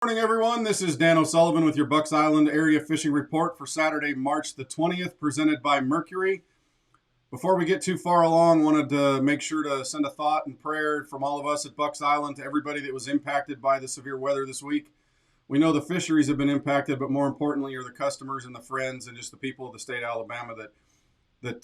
Morning, everyone. This is Dan O'Sullivan with your Bucks Island area fishing report for Saturday, March the 20th, presented by Mercury. Before we get too far along, wanted to make sure to send a thought and prayer from all of us at Bucks Island to everybody that was impacted by the severe weather this week. We know the fisheries have been impacted, but more importantly are the customers and the friends and just the people of the state of Alabama that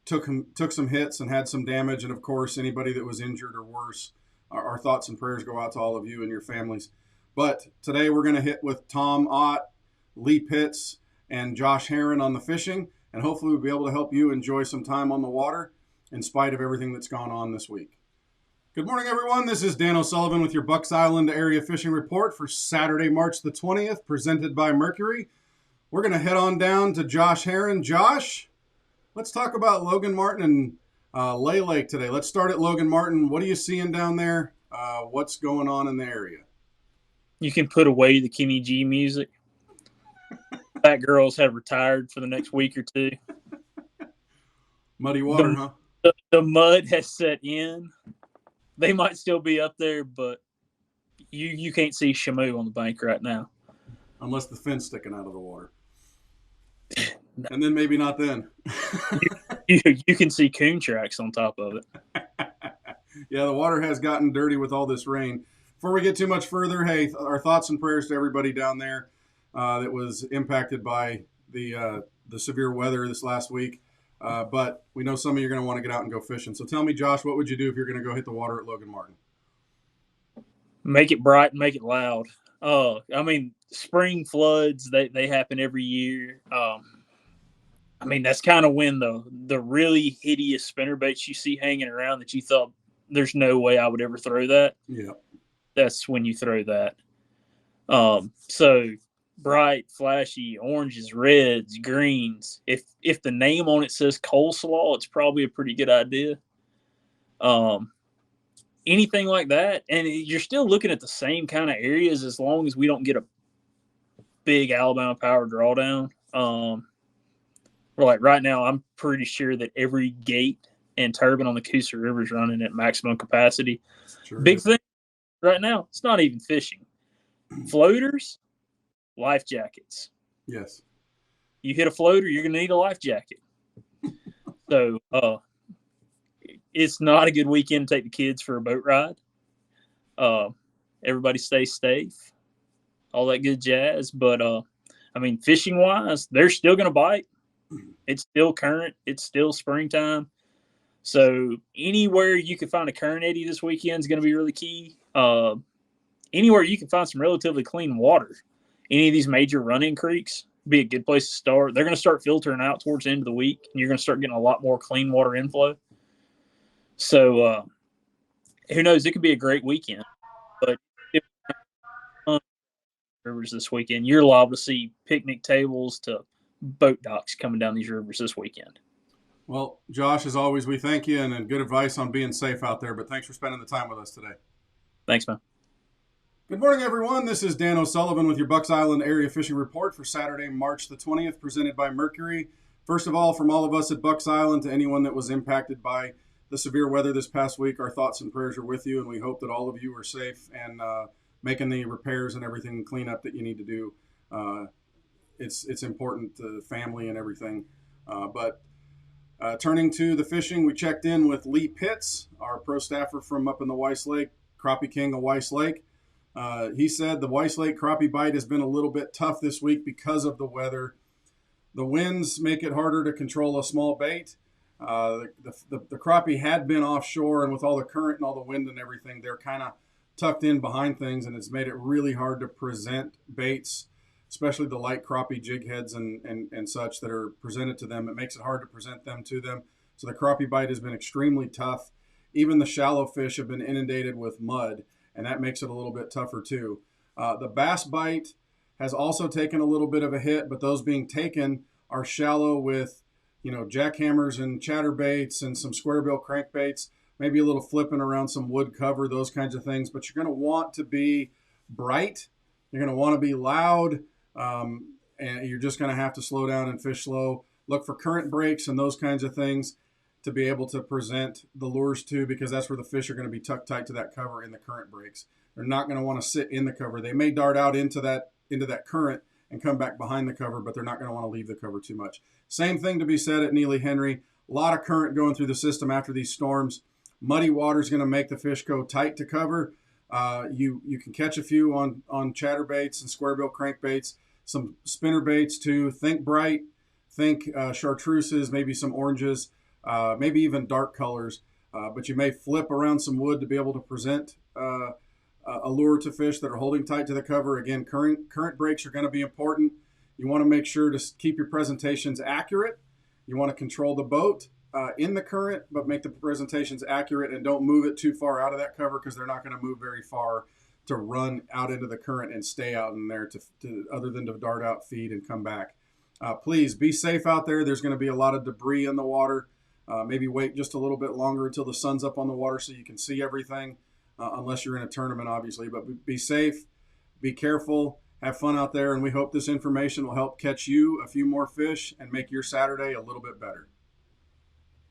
took some hits and had some damage, and of course anybody that was injured or worse. Our thoughts and prayers go out to all of you and your families. But today we're going to hit with Tom Ott, Lee Pitts, and Josh Herren on the fishing, and hopefully we'll be able to help you enjoy some time on the water in spite of everything that's gone on this week. Good morning, everyone. This is Dan O'Sullivan with your Bucks Island area fishing report for Saturday, March the 20th, presented by Mercury. We're going to head on down to Josh Herren. Josh, let's talk about Logan Martin and Lay Lake today. Let's start at Logan Martin. What are you seeing down there? What's going on in the area? You can put away the Kenny G music. Fat girls have retired for the next week or two. Muddy water, huh? The mud has set in. They might still be up there, but you can't see Shamu on the bank right now. Unless the fin's sticking out of the water. And then maybe not then. You can see coon tracks on top of it. Yeah, the water has gotten dirty with all this rain. Before we get too much further, hey, our thoughts and prayers to everybody down there that was impacted by the severe weather this last week. But we know some of you are going to want to get out and go fishing. So tell me, Josh, what would you do if you're going to go hit the water at Logan Martin? Make it bright, make it loud. Spring floods, they happen every year. That's kind of when the really hideous spinnerbaits you see hanging around that you thought there's no way I would ever throw that. Yeah. That's when you throw that. So bright, flashy, oranges, reds, greens. If the name on it says coleslaw, it's probably a pretty good idea. Anything like that, and you're still looking at the same kind of areas as long as we don't get a big Alabama power drawdown. Like right now, I'm pretty sure that every gate and turbine on the Coosa River is running at maximum capacity. Sure Big is. thing right now, it's not even fishing. Floaters, life jackets. Yes. You hit a floater, you're going to need a life jacket. So it's not a good weekend to take the kids for a boat ride. Everybody stay safe, all that good jazz. But, fishing-wise, they're still going to bite. It's still current. It's still springtime. So anywhere you can find a current eddy this weekend is going to be really key. Anywhere you can find some relatively clean water, any of these major run-in creeks be a good place to start. They're going to start filtering out towards the end of the week, and you're going to start getting a lot more clean water inflow. So who knows? It could be a great weekend. But if rivers this weekend, you're liable to see picnic tables to boat docks coming down these rivers this weekend. Well, Josh, as always, we thank you and good advice on being safe out there. But thanks for spending the time with us today. Thanks, man. Good morning, everyone. This is Dan O'Sullivan with your Bucks Island area fishing report for Saturday, March the 20th, presented by Mercury. First of all, from all of us at Bucks Island to anyone that was impacted by the severe weather this past week, our thoughts and prayers are with you, and we hope that all of you are safe and making the repairs and everything and cleanup that you need to do. It's important to the family and everything. Turning to the fishing, we checked in with Lee Pitts, our pro staffer from up in the Weiss Lake, Crappie King of Weiss Lake. He said the Weiss Lake crappie bite has been a little bit tough this week because of the weather. The winds make it harder to control a small bait. The crappie had been offshore, and with all the current and all the wind and everything, they're kind of tucked in behind things, and it's made it really hard to present baits, especially the light crappie jig heads and such that are presented to them. It makes it hard to present them to them. So the crappie bite has been extremely tough. Even the shallow fish have been inundated with mud, and that makes it a little bit tougher too. The bass bite has also taken a little bit of a hit, but those being taken are shallow with, jackhammers and chatterbaits and some square bill crankbaits, maybe a little flipping around some wood cover, those kinds of things. But you're going to want to be bright. You're going to want to be loud, and you're just going to have to slow down and fish slow. Look for current breaks and those kinds of things to be able to present the lures to, because that's where the fish are going to be tucked tight to that cover in the current breaks. They're not going to want to sit in the cover. They may dart out into that current and come back behind the cover, but they're not going to want to leave the cover too much. Same thing to be said at Neely Henry. A lot of current going through the system after these storms. Muddy water is going to make the fish go tight to cover. You can catch a few on chatterbaits and squarebill crankbaits, some spinner baits too. Think bright, think chartreuses, maybe some oranges, maybe even dark colors. But you may flip around some wood to be able to present a lure to fish that are holding tight to the cover. Again, current breaks are going to be important. You want to make sure to keep your presentations accurate. You want to control the boat in the current, but make the presentations accurate and don't move it too far out of that cover, because they're not going to move very far to run out into the current and stay out in there to other than to dart out, feed, and come back. Please be safe out there. There's going to be a lot of debris in the water. Maybe wait just a little bit longer until the sun's up on the water so you can see everything, unless you're in a tournament, obviously. But be safe, be careful, have fun out there, and we hope this information will help catch you a few more fish and make your Saturday a little bit better.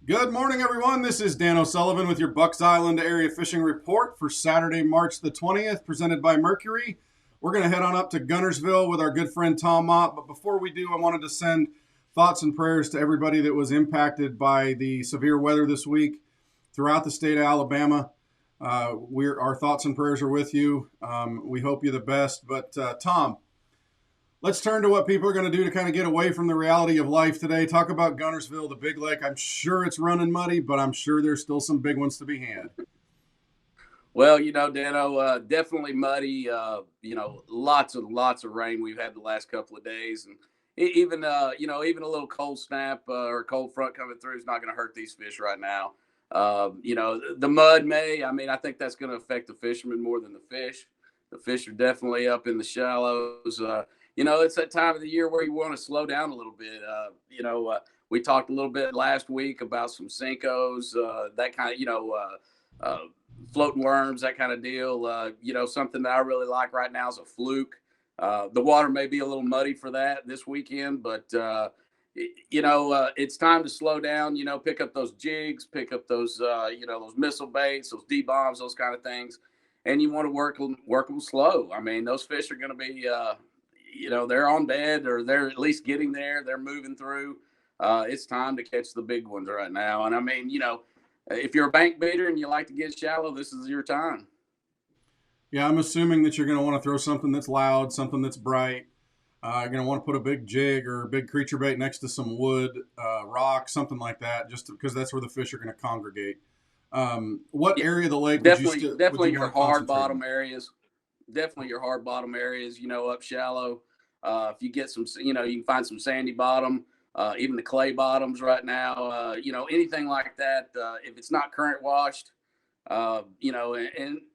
Good morning, everyone. This is Dan O'Sullivan with your Bucks Island Area Fishing Report for Saturday, March the 20th, presented by Mercury. We're going to head on up to Guntersville with our good friend Tom Ott. But before we do, I wanted to send thoughts and prayers to everybody that was impacted by the severe weather this week throughout the state of Alabama. Our thoughts and prayers are with you. We hope you the best. But Tom, let's turn to what people are going to do to kind of get away from the reality of life today. Talk about Guntersville, the big lake. I'm sure it's running muddy, but I'm sure there's still some big ones to be had. Well, Dano, definitely muddy. Lots of rain we've had the last couple of days, and even a little cold snap or cold front coming through is not going to hurt these fish right now. The mud may. I think that's going to affect the fishermen more than the fish. The fish are definitely up in the shallows. It's that time of the year where you want to slow down a little bit. We talked a little bit last week about some Cincos, that kind of, floating worms, that kind of deal. Something that I really like right now is a fluke. The water may be a little muddy for that this weekend, but it's time to slow down. Pick up those jigs, pick up those those missile baits, those D-bombs, those kind of things, and you want to work them slow. Those fish are going to be they're on bed, or they're at least getting there. They're moving through. It's time to catch the big ones right now. And if you're a bank baiter and you like to get shallow, this is your time. Yeah, I'm assuming that you're going to want to throw something that's loud, something that's bright. You're going to want to put a big jig or a big creature bait next to some wood, rock, something like that, just because that's where the fish are going to congregate. What area of the lake definitely your hard bottom areas? Definitely your hard bottom areas, up shallow. If you get some, you can find some sandy bottom, even the clay bottoms right now, anything like that. If it's not current washed, and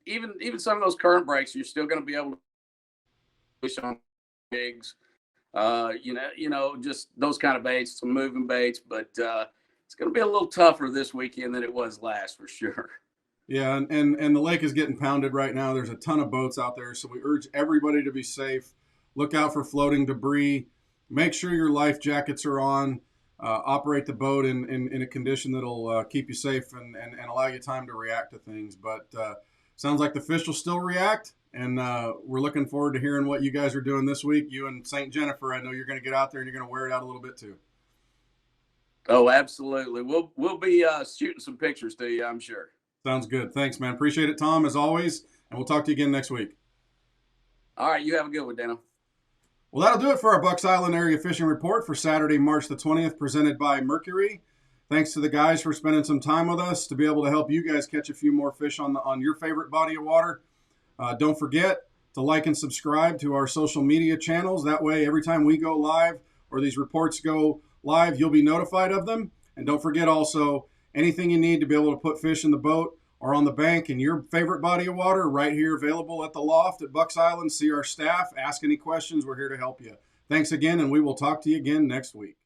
even some of those current breaks, you're still going to be able to fish on jigs, just those kind of baits, some moving baits, but it's going to be a little tougher this weekend than it was last, for sure. Yeah, and the lake is getting pounded right now. There's a ton of boats out there, so we urge everybody to be safe. Look out for floating debris. Make sure your life jackets are on. Operate the boat in a condition that'll keep you safe and allow you time to react to things. But sounds like the fish will still react, and we're looking forward to hearing what you guys are doing this week. You and St. Jennifer, I know you're going to get out there and you're going to wear it out a little bit too. Oh, absolutely. We'll be shooting some pictures to you, I'm sure. Sounds good. Thanks, man. Appreciate it, Tom, as always. And we'll talk to you again next week. All right. You have a good one, Dano. Well, that'll do it for our Bucks Island Area Fishing Report for Saturday, March the 20th, presented by Mercury. Thanks to the guys for spending some time with us to be able to help you guys catch a few more fish on your favorite body of water. Don't forget to like and subscribe to our social media channels. That way, every time we go live or these reports go live, you'll be notified of them. And don't forget also, anything you need to be able to put fish in the boat or on the bank in your favorite body of water, right here available at the loft at Bucks Island. See our staff, ask any questions. We're here to help you. Thanks again, and we will talk to you again next week.